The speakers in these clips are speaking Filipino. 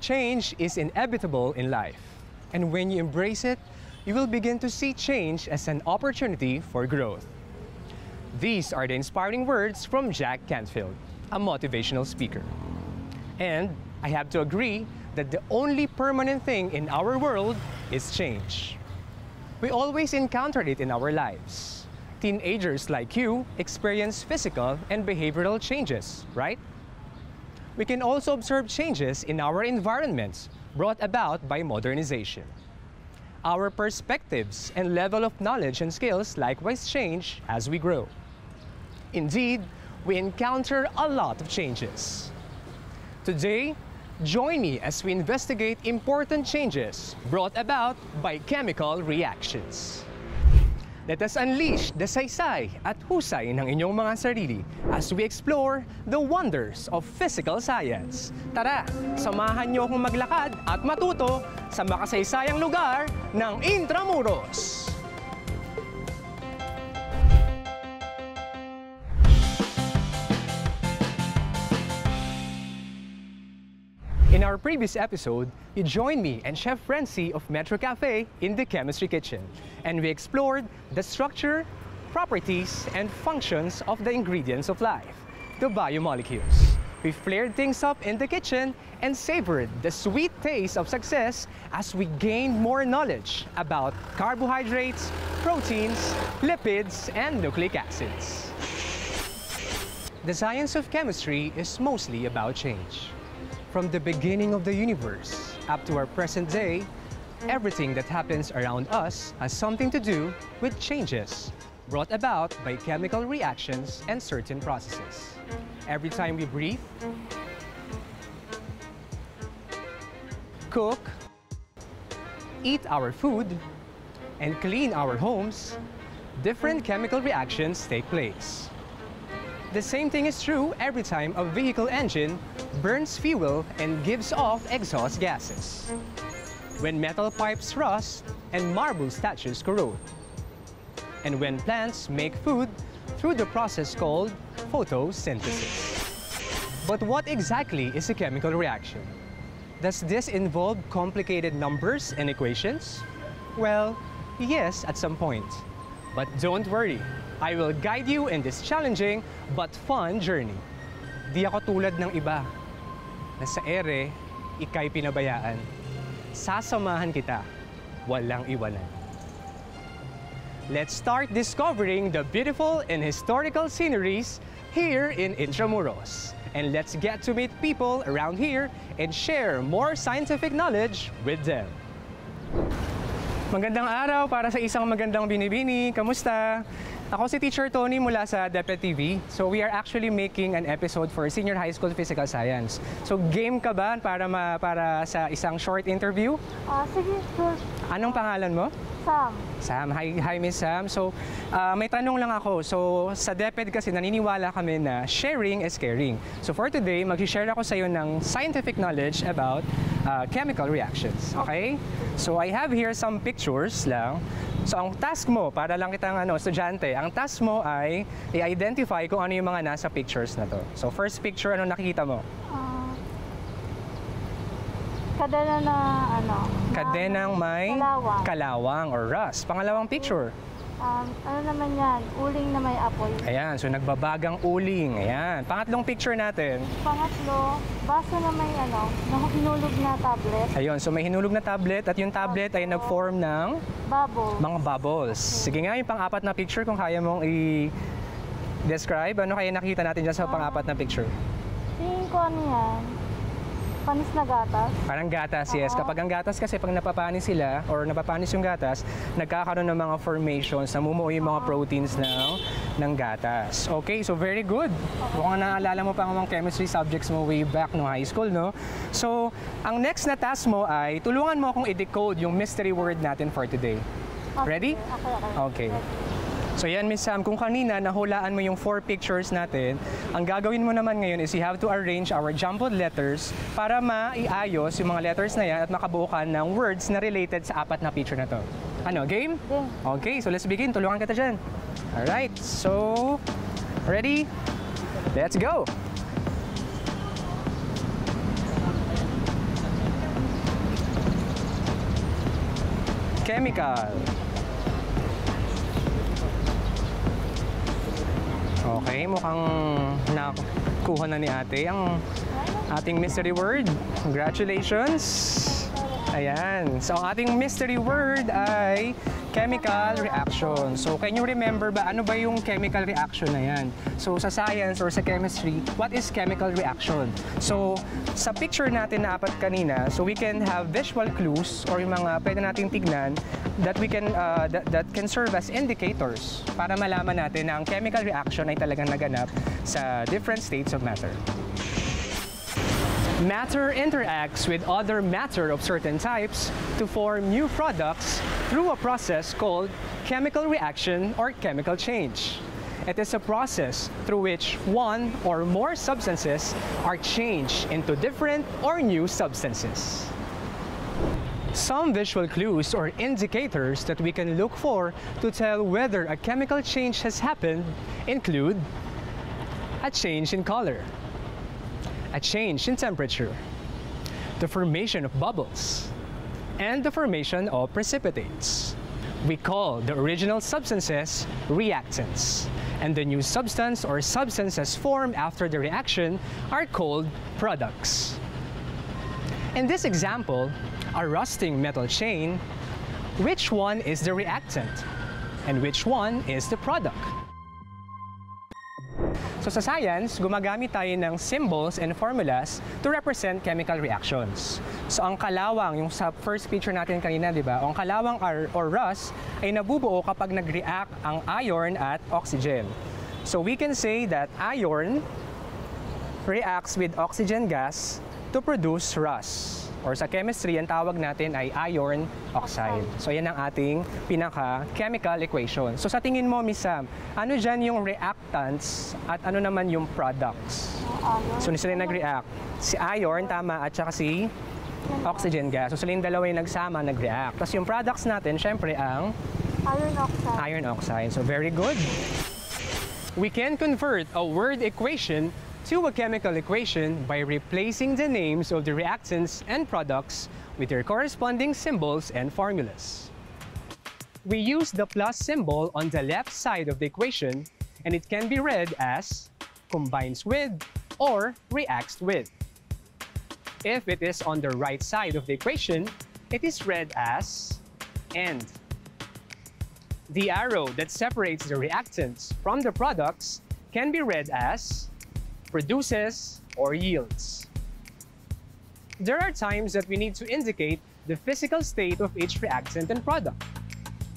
Change is inevitable in life, and when you embrace it, you will begin to see change as an opportunity for growth. These are the inspiring words from Jack Canfield, a motivational speaker. And I have to agree that the only permanent thing in our world is change. We always encounter it in our lives. Teenagers like you experience physical and behavioral changes, right? We can also observe changes in our environments brought about by modernization. Our perspectives and level of knowledge and skills likewise change as we grow. Indeed, we encounter a lot of changes. Today, join me as we investigate important changes brought about by chemical reactions. Let us unleash the saysay at husay ng inyong mga sarili as we explore the wonders of physical science. Tara, samahan niyo akong maglakad at matuto sa makasaysayang lugar ng Intramuros. In our previous episode, you joined me and Chef Renzi of Metro Cafe in the chemistry kitchen, and we explored the structure, properties, and functions of the ingredients of life, the biomolecules. We flared things up in the kitchen and savored the sweet taste of success as we gained more knowledge about carbohydrates, proteins, lipids, and nucleic acids. The science of chemistry is mostly about change. From the beginning of the universe up to our present day, everything that happens around us has something to do with changes brought about by chemical reactions and certain processes. Every time we breathe, cook, eat our food, and clean our homes, different chemical reactions take place. The same thing is true every time a vehicle engine burns fuel and gives off exhaust gases, when metal pipes rust and marble statues corrode, and when plants make food through the process called photosynthesis. But what exactly is a chemical reaction? Does this involve complicated numbers and equations? Well, yes, at some point. But don't worry, I will guide you in this challenging but fun journey. Di ako tulad ng iba na sa ere, ika'y pinabayaan. Sasamahan kita, walang iwanan. Let's start discovering the beautiful and historical sceneries here in Intramuros. And let's get to meet people around here and share more scientific knowledge with them. Magandang araw para sa isang magandang binibini. Kamusta? Ako si Teacher Tony mula sa DepEd TV. So we are actually making an episode for Senior High School Physical Science. So game ka ba para sa isang short interview? Sige, sure. Anong pangalan mo? Sam. Sam. Hi Miss Sam. So may tanong lang ako. So sa DepEd kasi naniniwala kami na sharing is caring. So for today, mag-share ako sa iyo ng scientific knowledge about chemical reactions. Okay? So I have here some pictures lang. So ang task mo, para lang kitang estudyante, ang task mo ay i-identify kung ano yung mga nasa pictures na to. So first picture, ano nakikita mo? Kadena na Kadenang may kalawang or rust. Pangalawang picture. Ano naman yan? Uling na may apoy. Ayan, so nagbabagang uling. Ayan. Pangatlong picture natin. Pangatlo, baso na may hinulog na tablet. Ayun, so may hinulog na tablet at yung tablet ay nag-form ng Bubbles. mga bubbles. Sige nga, yung pang-apat na picture kung kaya mong i-describe. Ano kaya nakita natin dyan sa pang-apat na picture? Tingin ko ano yan? Panis na gatas. Parang gatas, yes. Kapag ang gatas kasi pag napapanis sila or napapanis yung gatas, nagkakaroon ng mga formations, namumuo yung mga proteins ng gatas. Okay, so very good. Mukhang naalala mo pa ang mga chemistry subjects mo way back no high school, no? So, ang next na task mo ay tulungan mo akong i-decode yung mystery word natin for today. Ready? Okay. So yan, Miss Sam, kung kanina nahulaan mo yung 4 pictures natin, ang gagawin mo naman ngayon is you have to arrange our jumbled letters para maiayos yung mga letters na yan at makabuo ka ng words na related sa 4 na picture na to. Ano, game? Game. Okay, so let's begin. Tulungan kita dyan. Alright, so ready? Let's go! chemical. Okay, mukhang nakuha na ni ate ang ating mystery word. Congratulations! Ayan. So, ang ating mystery word ay chemical reaction. So, can you remember ba ano ba yung chemical reaction na yan? So, sa science or sa chemistry, what is chemical reaction? So, sa picture natin na apat kanina, so we can have visual clues or yung mga pwede nating tignan that we can that can serve as indicators para malaman natin na ang chemical reaction ay talagang naganap sa different states of matter. Matter interacts with other matter of certain types to form new products through a process called chemical reaction or chemical change. It is a process through which one or more substances are changed into different or new substances. Some visual clues or indicators that we can look for to tell whether a chemical change has happened include a change in color, a change in temperature, the formation of bubbles, and the formation of precipitates. We call the original substances reactants, and the new substance or substances formed after the reaction are called products. In this example, a rusting metal chain, which one is the reactant and which one is the product? So sa science, gumagamit tayo ng symbols and formulas to represent chemical reactions. So ang kalawang, yung sa first picture natin kanina, di ba? Ang kalawang or rust ay nabubuo kapag nag-react ang iron at oxygen. So we can say that iron reacts with oxygen gas to produce rust. Or sa chemistry, ang tawag natin ay iron oxide. So yan ang ating pinaka-chemical equation. So sa tingin mo, Miss Sam, ano dyan yung reactants at ano naman yung products? So sila yung nag-react. Si iron, tama, at saka si oxygen gas. So sila yung dalawa yung nagsama, nag-react. Tapos yung products natin, syempre ang Iron oxide. Iron oxide. So very good. We can convert a word equation to a chemical equation by replacing the names of the reactants and products with their corresponding symbols and formulas. We use the plus symbol on the left side of the equation, and it can be read as combines with or reacts with. If it is on the right side of the equation, it is read as and. The arrow that separates the reactants from the products can be read as produces or yields. There are times that we need to indicate the physical state of each reactant and product.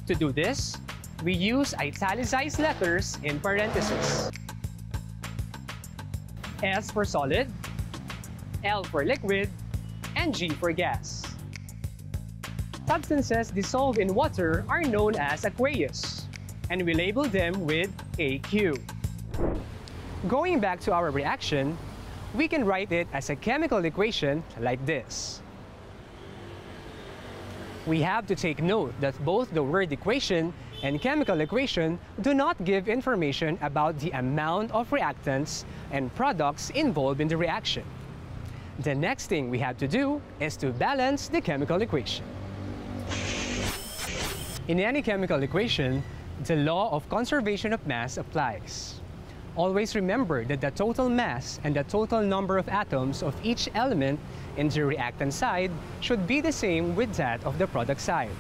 To do this, we use italicized letters in parentheses. S for solid, L for liquid, and G for gas. Substances dissolved in water are known as aqueous, and we label them with AQ. Going back to our reaction, we can write it as a chemical equation like this. We have to take note that both the word equation and chemical equation do not give information about the amount of reactants and products involved in the reaction. The next thing we have to do is to balance the chemical equation. In any chemical equation, the law of conservation of mass applies. Always remember that the total mass and the total number of atoms of each element in the reactant side should be the same with that of the product side.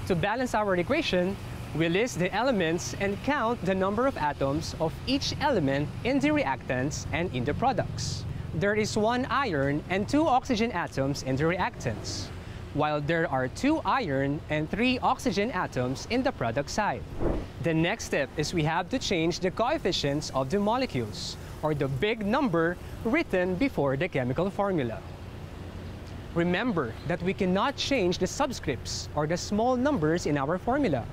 To balance our equation, we list the elements and count the number of atoms of each element in the reactants and in the products. There is 1 iron and 2 oxygen atoms in the reactants, while there are 2 iron and 3 oxygen atoms in the product side. The next step is we have to change the coefficients of the molecules, or the big number written before the chemical formula. Remember that we cannot change the subscripts or the small numbers in our formula,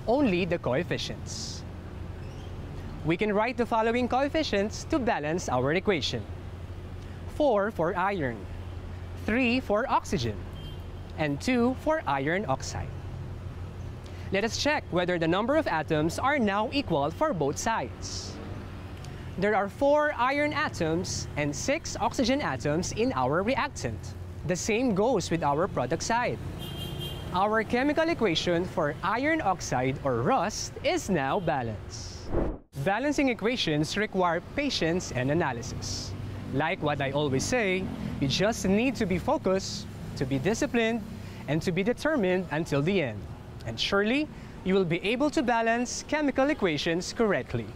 only the coefficients. We can write the following coefficients to balance our equation. 4 for iron, 3 for oxygen, and 2 for iron oxide. Let us check whether the number of atoms are now equal for both sides. There are 4 iron atoms and 6 oxygen atoms in our reactant. The same goes with our product side. Our chemical equation for iron oxide or rust is now balanced. Balancing equations require patience and analysis. Like what I always say, you just need to be focused, to be disciplined, and to be determined until the end. And surely, you will be able to balance chemical equations correctly.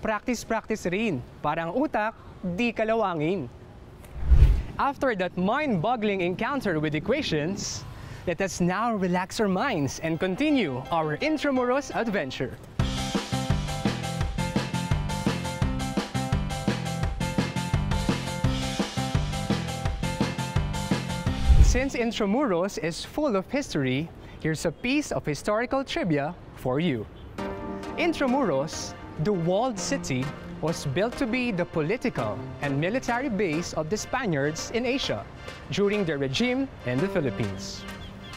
Practice rin, para ang utak di kalawangin. After that mind-boggling encounter with equations, let us now relax our minds and continue our intramuros adventure. Since Intramuros is full of history, here's a piece of historical trivia for you. Intramuros, the walled city, was built to be the political and military base of the Spaniards in Asia during their regime in the Philippines.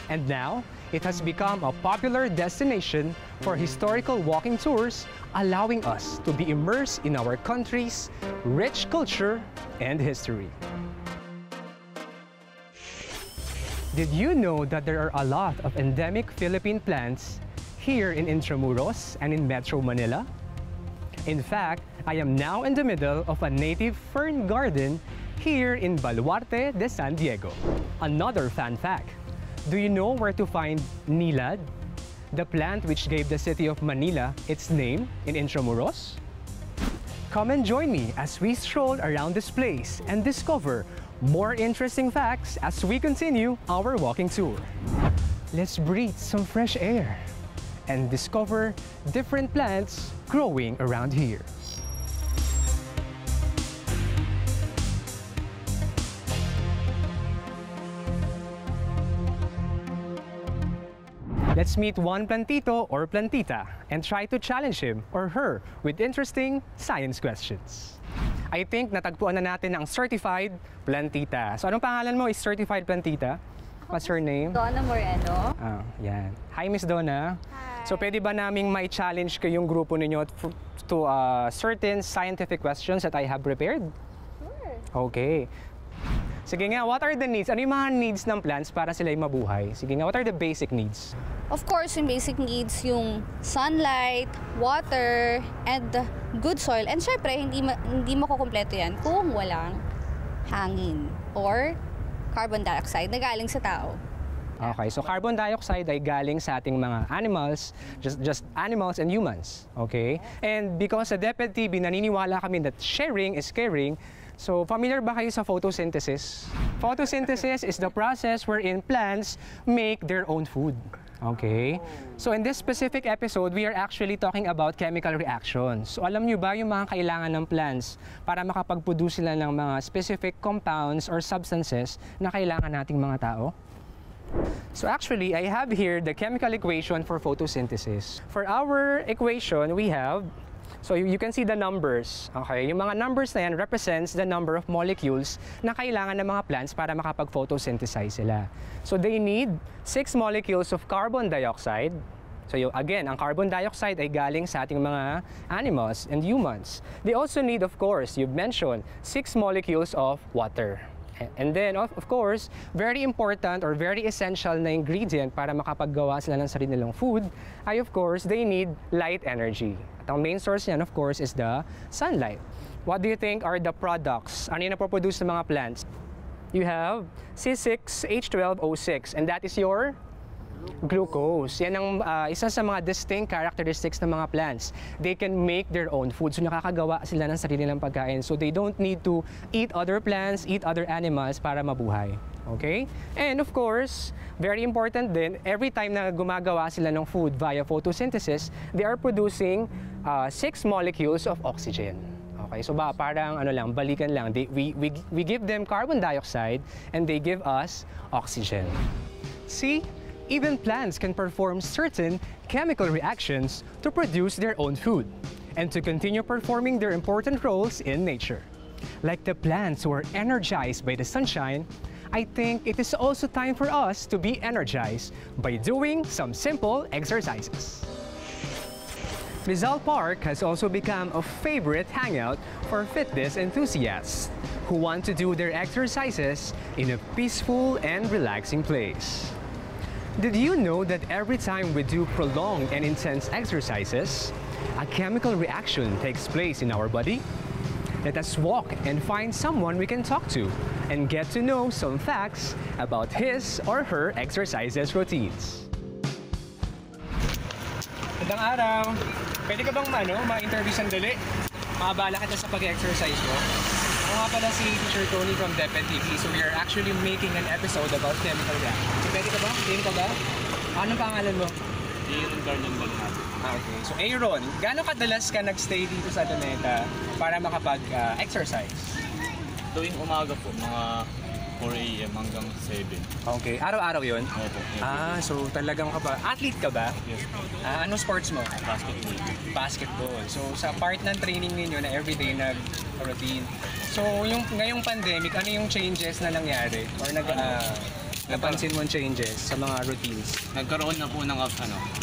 And now, it has become a popular destination for historical walking tours, allowing us to be immersed in our country's rich culture and history. Did you know that there are a lot of endemic Philippine plants here in Intramuros and in Metro Manila? In fact, I am now in the middle of a native fern garden here in Baluarte de San Diego. Another fun fact, do you know where to find nilad, the plant which gave the city of Manila its name in Intramuros? Come and join me as we stroll around this place and discover more interesting facts as we continue our walking tour. Let's breathe some fresh air and discover different plants growing around here. Let's meet one plantito or plantita and try to challenge him or her with interesting science questions. I think natagpuan na natin ang certified plantita. So anong pangalan mo is certified plantita? What's her name? Donna Moreno. Ah, yan. Hi, Miss Donna. Hi. So pwede ba naming may challenge kayong grupo ninyo to certain scientific questions that I have prepared? Sure. Okay. Sige nga, what are the needs? Ano yung mga needs ng plants para sila'y mabuhay? Sige nga, what are the basic needs? Of course, yung basic needs, yung sunlight, water, and good soil. And syempre, hindi makukumpleto yan kung walang hangin or carbon dioxide na galing sa tao. Okay, so carbon dioxide ay galing sa ating mga animals, just animals and humans. Okay? And because sa DepEd TV, naniniwala kami that sharing is caring. So, familiar ba kayo sa photosynthesis? Photosynthesis is the process wherein plants make their own food. Okay? So, in this specific episode, we are actually talking about chemical reactions. So, alam nyo ba yung mga kailangan ng plants para makapag-produce sila ng mga specific compounds or substances na kailangan nating mga tao? So, actually, I have here the chemical equation for photosynthesis. For our equation, we have so you can see the numbers. Okay, yung mga numbers na yan represents the number of molecules na kailangan ng mga plants para makapag-photosynthesize sila. So they need 6 molecules of carbon dioxide. So again, ang carbon dioxide ay galing sa ating mga animals and humans. They also need, of course, you've mentioned, 6 molecules of water. And then, of course, very important or very essential na ingredient para makapaggawa sila ng sarili nilang food ay, of course, they need light energy. At ang main source niyan, of course, is the sunlight. What do you think are the products? Ano yung napoproduce ng mga plants? You have C6H12O6, and that is your glucose. Yan ang isa sa mga distinct characteristics ng mga plants. They can make their own food. So nakakagawa sila ng sarili nilang pagkain. So they don't need to eat other plants, eat other animals para mabuhay. Okay? And of course, very important din, every time na gumagawa sila ng food via photosynthesis, they are producing 6 molecules of oxygen. Okay, so parang ano lang, balikan lang. We give them carbon dioxide and they give us oxygen. See? Even plants can perform certain chemical reactions to produce their own food and to continue performing their important roles in nature. Like the plants who are energized by the sunshine, I think it is also time for us to be energized by doing some simple exercises. Rizal Park has also become a favorite hangout for fitness enthusiasts who want to do their exercises in a peaceful and relaxing place. Did you know that every time we do prolonged and intense exercises, a chemical reaction takes place in our body? Let us walk and find someone we can talk to and get to know some facts about his or her exercises routines. Magandang araw! Pwede ka bang ma-interview sandali? Makabala kita sa pag-exercise mo. Ako nga pala si Teacher Tony from DepEd TV. So we are actually making an episode about chemical reaction. So pwede ka ba? Game ka ba? Anong pangalan mo? Okay. So Aaron, gaano kadalas ka nag-stay dito sa Doneta para makapag-exercise? Tuwing umaga po, mga 4 AM hanggang 7. Okay. Araw-araw yun? Opo. So talagang athlete ka ba? Yes po. Anong sports mo? Basketball. Basketball. So sa part ng training ninyo na everyday nag-routine. So ngayong pandemic, ano yung changes na nangyari? Or napansin mong changes sa mga routines? Nagkaroon na po ng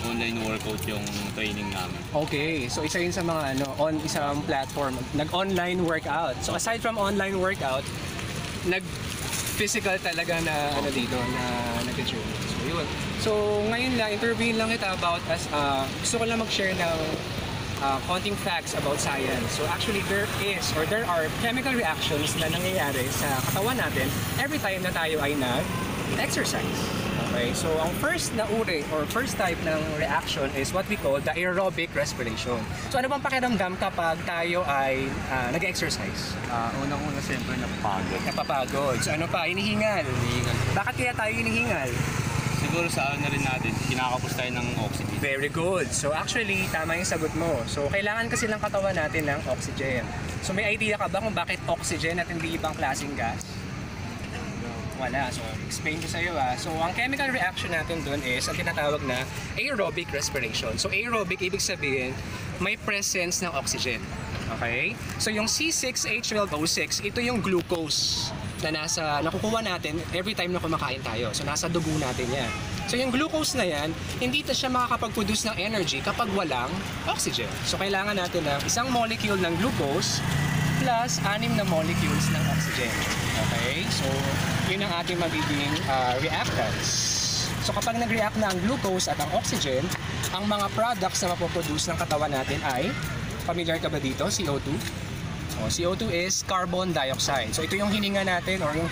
online workout yung training namin. Okay, so isa yun sa mga isang platform, nag-online workout. So aside from online workout, nag-physical talaga na dito na nag-training. So yun. So ngayon lang, interviewin lang kita about gusto ko lang mag-share ng konting facts about science. So actually there are chemical reactions na nangyayari sa katawan natin every time na tayo ay nag-exercise. Okay, so ang first na uri or first type ng reaction is what we call the aerobic respiration. So ano bang pakiramdam kapag tayo ay nag-exercise? Unang-una siyempre napapagod. Napapagod. So ano pa? Hinihingal. Bakit kaya tayo hinihingal? Siguro sa na rin natin, kinakapos tayo ng oxygen. Very good. So actually, tama yung sagot mo. So kailangan kasi ng katawan natin ng oxygen. So may idea ka ba kung bakit oxygen at hindi ibang klaseng gas? Wala. So explain ko sa iyo So ang chemical reaction natin doon is ang tinatawag na aerobic respiration. So aerobic, ibig sabihin, may presence ng oxygen. Okay? So yung C6H12O6, ito yung glucose na nakukuha natin every time na kumakain tayo. So nasa dugo natin yan. So yung glucose na yan, hindi siya makakapag-produce ng energy kapag walang oxygen. So kailangan natin ng isang molecule ng glucose plus 6 na molecules ng oxygen. Okay? So yun ang ating magiging reactants. So kapag nag-react na ang glucose at ang oxygen, ang mga products na mapoproduce ng katawan natin ay, familiar ka ba dito? CO2? CO2 is carbon dioxide. So ito yung hininga natin or yung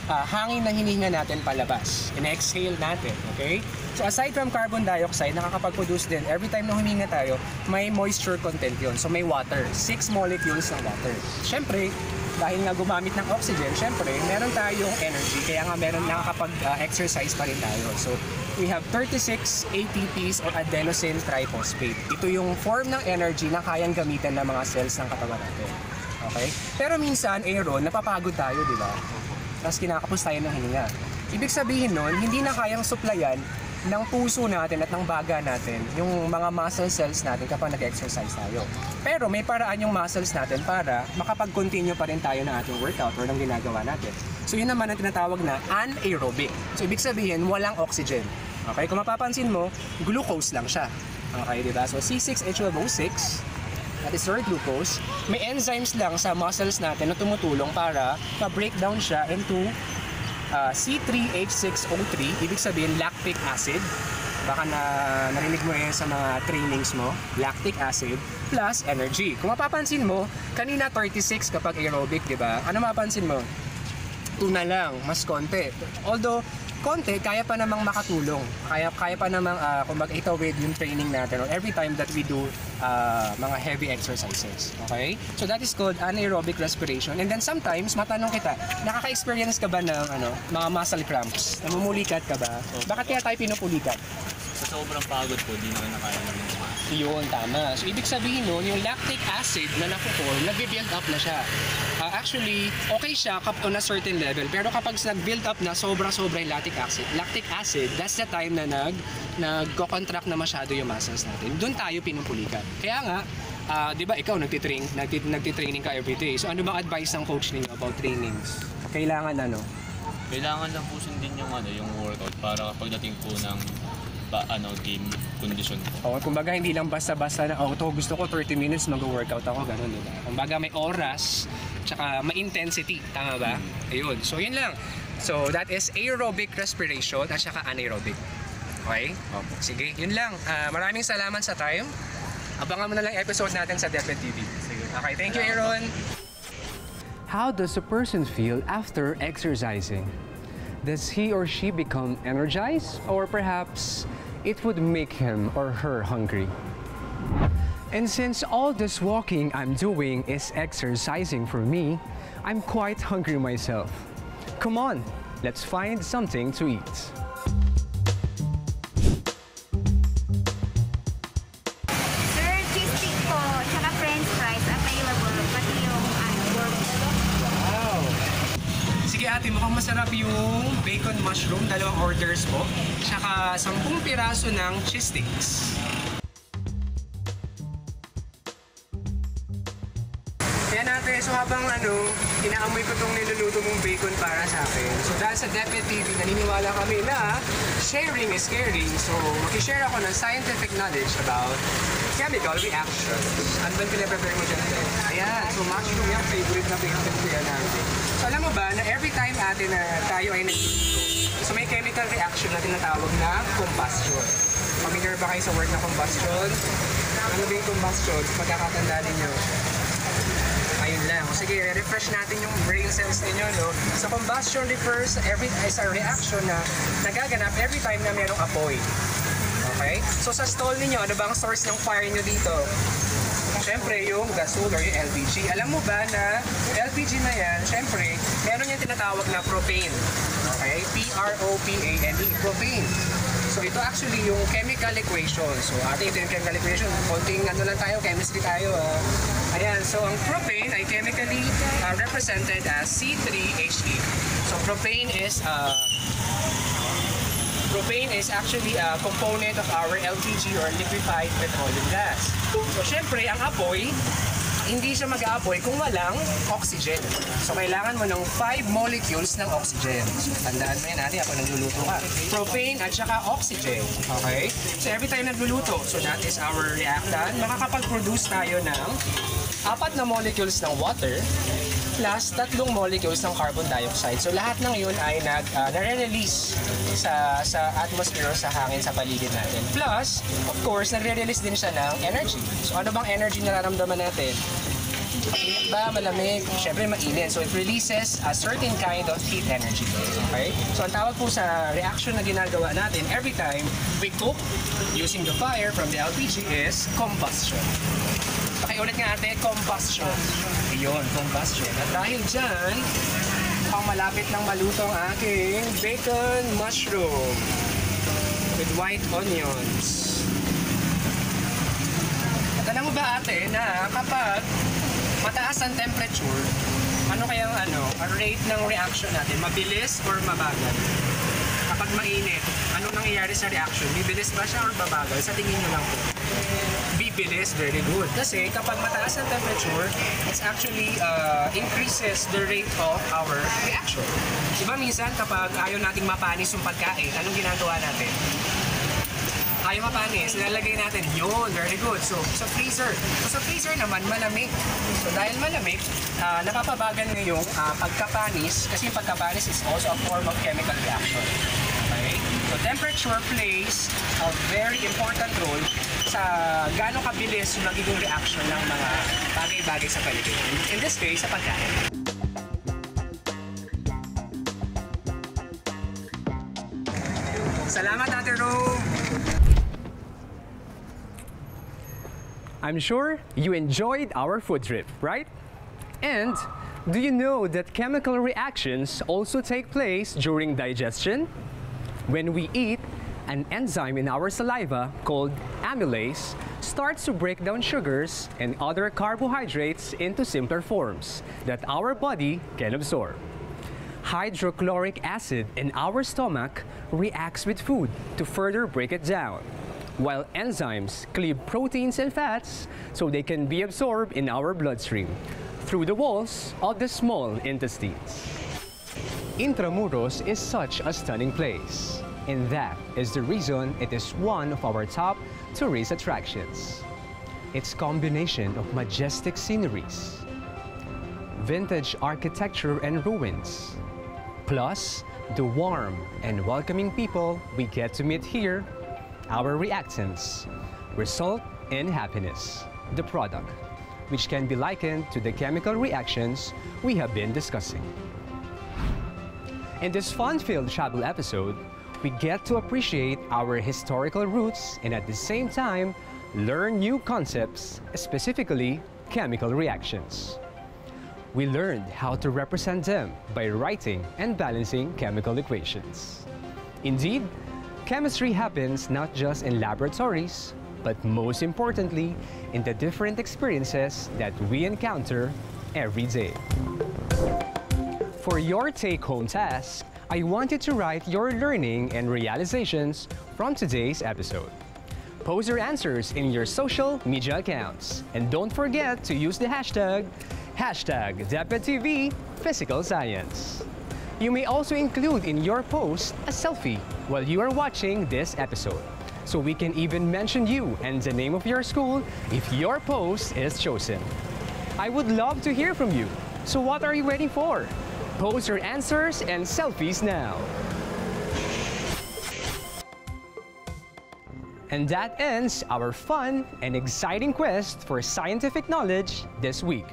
hangin na hininga natin palabas. In-exhale natin, okay? So aside from carbon dioxide, nakakapag-produce din, every time na huminga tayo, may moisture content yun. So may water, 6 molecules ng water. Siyempre, dahil nga gumamit ng oxygen, siyempre, meron tayong energy, kaya nga meron nakakapag-exercise pa rin tayo. So we have 36 ATPs or adenosine triphosphate. Ito yung form ng energy na kayang gamitin ng mga cells ng katawan natin. Okay? Pero minsan, Aaron, napapagod tayo, di ba? Tapos kinakapos tayo ng hininga. Ibig sabihin nun, hindi na kayang supplyan ng puso natin at ng baga natin yung mga muscle cells natin kapag nag-exercise tayo. Pero may paraan yung muscles natin para makapag-continue pa rin tayo ng ating workout or ng ginagawa natin. So yun naman ang tinatawag na anaerobic. So ibig sabihin, walang oxygen. Okay? Kung mapapansin mo, glucose lang siya. Okay, di ba? So C6H12O6, that is your glucose, may enzymes lang sa muscles natin na tumutulong para ma-breakdown siya into C3H6O3, ibig sabihin lactic acid. Baka narinig mo yan sa mga trainings mo, lactic acid plus energy. Kung mapapansin mo, kanina 36 kapag aerobic, di ba? Ano mapapansin mo? 2 na lang, mas konti. Although, konti, kaya pa namang makatulong. Kaya pa namang kumbaga itawid yung training natin or every time that we do mga heavy exercises. Okay? So that is called anaerobic respiration. And then sometimes, matanong kita, nakaka-experience ka ba ng mga muscle cramps? Namumulikat ka ba? Bakit kaya tayo pinupulikat? Sa sobrang pagod po, di naman nakaya namin yung Yun, tama. So ibig sabihin nun, yung lactic acid na nakukorn, nag-build up na siya. Actually, okay siya on a certain level. Pero kapag nag-build up na sobra-sobra yung lactic acid, that's the time na nag-contract na masyado yung muscles natin. Doon tayo pinupulikan. Kaya nga, di ba ikaw nagtitraining ka everyday. So ano bang advice ng coach ninyo about trainings? Kailangan Kailangan lang po sundin yung workout para pagdating po ng game condition po. Kumbaga hindi lang basta-basta na gusto ko 30 minutes mag-workout ako, gano'n, diba? Kumbaga may oras, tsaka may intensity, tama ba? Ayun. So yun lang. So that is aerobic respiration at saka anaerobic. Okay? Opo. Sige, yun lang. Maraming salamat sa time. Abangan mo na lang episode natin sa DepEd TV. Sige. Okay, thank you, Aaron. How does a person feel after exercising? Does he or she become energized? Or perhaps it would make him or her hungry? And since all this walking I'm doing is exercising for me, I'm quite hungry myself. Come on, let's find something to eat. Sir, cheese stick po, tsaka french fries available, pati yung burger. Wow! Sige ate, mukhang masarap yung bacon mushroom, 2 orders po. Tsaka 10 piraso ng cheese sticks. Yan ate, so habang inaamoy ko itong niluluto mong bacon para sa akin. So dahil sa DepEd TV, naniniwala kami na sharing is caring. So makishare ako ng scientific knowledge about chemical reactions. Ano ba pinaprepare mo dyan? Ayan, so mushroom yan, favorite na natin. So alam mo ba na every time ate na tayo ay nagluluto, so may chemical reaction na tinatawag na combustion. Familiar ba kayo sa word na combustion? Ano ba yung combustion? Pagkakatanda ninyo. Ayun lang. O sige, refresh natin yung brain cells ninyo, no? So, combustion refers sa reaction na nagaganap every time na merong apoy. Okay? So, sa stall ninyo, ano ba ang source ng fire nyo dito? Siyempre, yung gasol or yung LPG. Alam mo ba na LPG na yan, siyempre, meron yung tinatawag na propane. Okay? P-R-O-P-A-N-E. Propane. So, ito actually yung chemical equation. So, ito yung chemical equation. Konting lang tayo, chemistry tayo. Ayan, so ang propane ay chemically represented as C3H8. So, propane is actually a component of our LPG or liquefied petroleum gas. So, syempre, ang apoy, hindi siya mag-aapoy kung walang oxygen. So, kailangan mo ng 5 molecules ng oxygen. So, tandaan mo yan natin ako nagluluto ka. Propane at saka oxygen. Okay? So, every time nagluluto, so that is our reactant, makakapag-produce tayo ng 4 na molecules ng water plus 3 molecules ng carbon dioxide. So lahat ng yun ay nare-release sa atmosphere, sa hangin, sa paligid natin. Plus, of course, nare-release din siya ng energy. So ano bang energy na nararamdaman natin? Mainit ba? Malamig? Siyempre mainit. So it releases a certain kind of heat energy. Okay? So ang tawag po sa reaction na ginagawa natin every time we cook using the fire from the LPG is combustion. Pakiulit nga ate, combustion. Ayun, combustion. At dahil dyan, pang malapit ng maluto ang aking bacon mushroom with white onions. At alam mo ba ate na kapag mataas ang temperature, ano kayang rate ng reaction natin? Mabilis or mabagal? Kapag mainit, ano nangyayari sa reaction? Bibilis ba siya or babagal? Sa tingin nyo lang po. Bibilis, very good. Kasi kapag mataas ang temperature, it's actually increases the rate of our reaction. Diba minsan kapag ayaw nating mapanis yung pagkain, anong ginagawa natin? Ayaw mapanis, nilalagay natin yun, very good. So, sa freezer. So, sa freezer naman, malamig. So, dahil malamig, napapabagal nyo yung pagkapanis, kasi yung pagkapanis is also a form of chemical reaction. Okay? So, temperature plays a very important role sa gaano kabilis yung magiging reaction ng mga bagay-bagay sa paligid. In this case, sa pagkain. Salamat, Ate Rome! I'm sure you enjoyed our food trip, right? And do you know that chemical reactions also take place during digestion? When we eat, an enzyme in our saliva called amylase starts to break down sugars and other carbohydrates into simpler forms that our body can absorb. Hydrochloric acid in our stomach reacts with food to further break it down, while enzymes cleave proteins and fats so they can be absorbed in our bloodstream through the walls of the small intestines. Intramuros is such a stunning place, and that is the reason it is one of our top tourist attractions. Its combination of majestic sceneries, vintage architecture and ruins, plus the warm and welcoming people we get to meet here our reactants, result in happiness, the product, which can be likened to the chemical reactions we have been discussing. In this fun-filled travel episode, we get to appreciate our historical roots and at the same time, learn new concepts, specifically chemical reactions. We learned how to represent them by writing and balancing chemical equations. Indeed, chemistry happens not just in laboratories, but most importantly, in the different experiences that we encounter every day. For your take-home task, I want you to write your learning and realizations from today's episode. Post your answers in your social media accounts. And don't forget to use the hashtag DepEdTV Physical Science. You may also include in your post a selfie while you are watching this episode, so we can even mention you and the name of your school if your post is chosen. I would love to hear from you, so what are you waiting for? Post your answers and selfies now. And that ends our fun and exciting quest for scientific knowledge this week.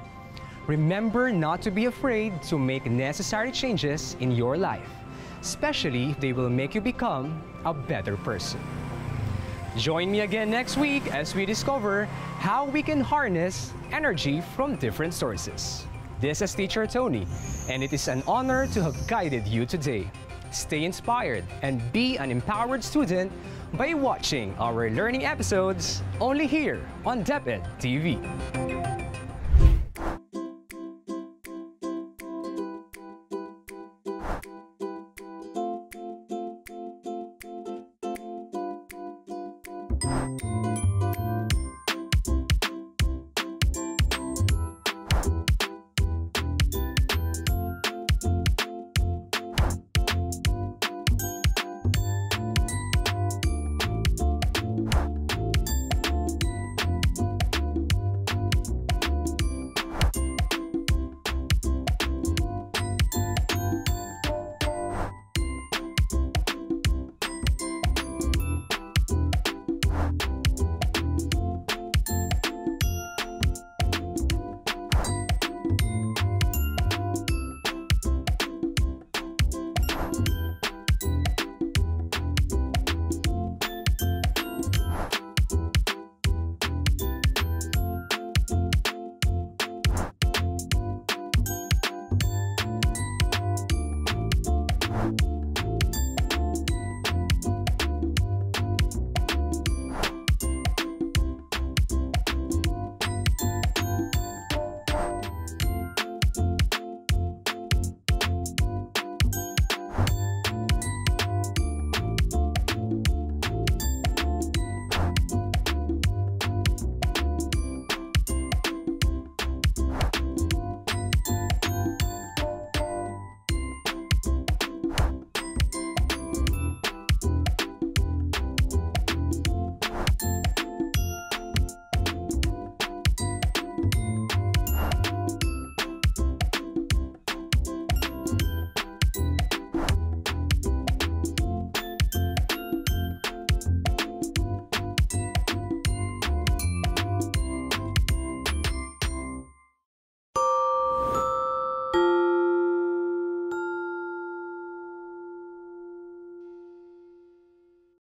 Remember not to be afraid to make necessary changes in your life, especially if they will make you become a better person. Join me again next week as we discover how we can harness energy from different sources. This is Teacher Tony, and it is an honor to have guided you today. Stay inspired and be an empowered student by watching our learning episodes only here on DepEd TV.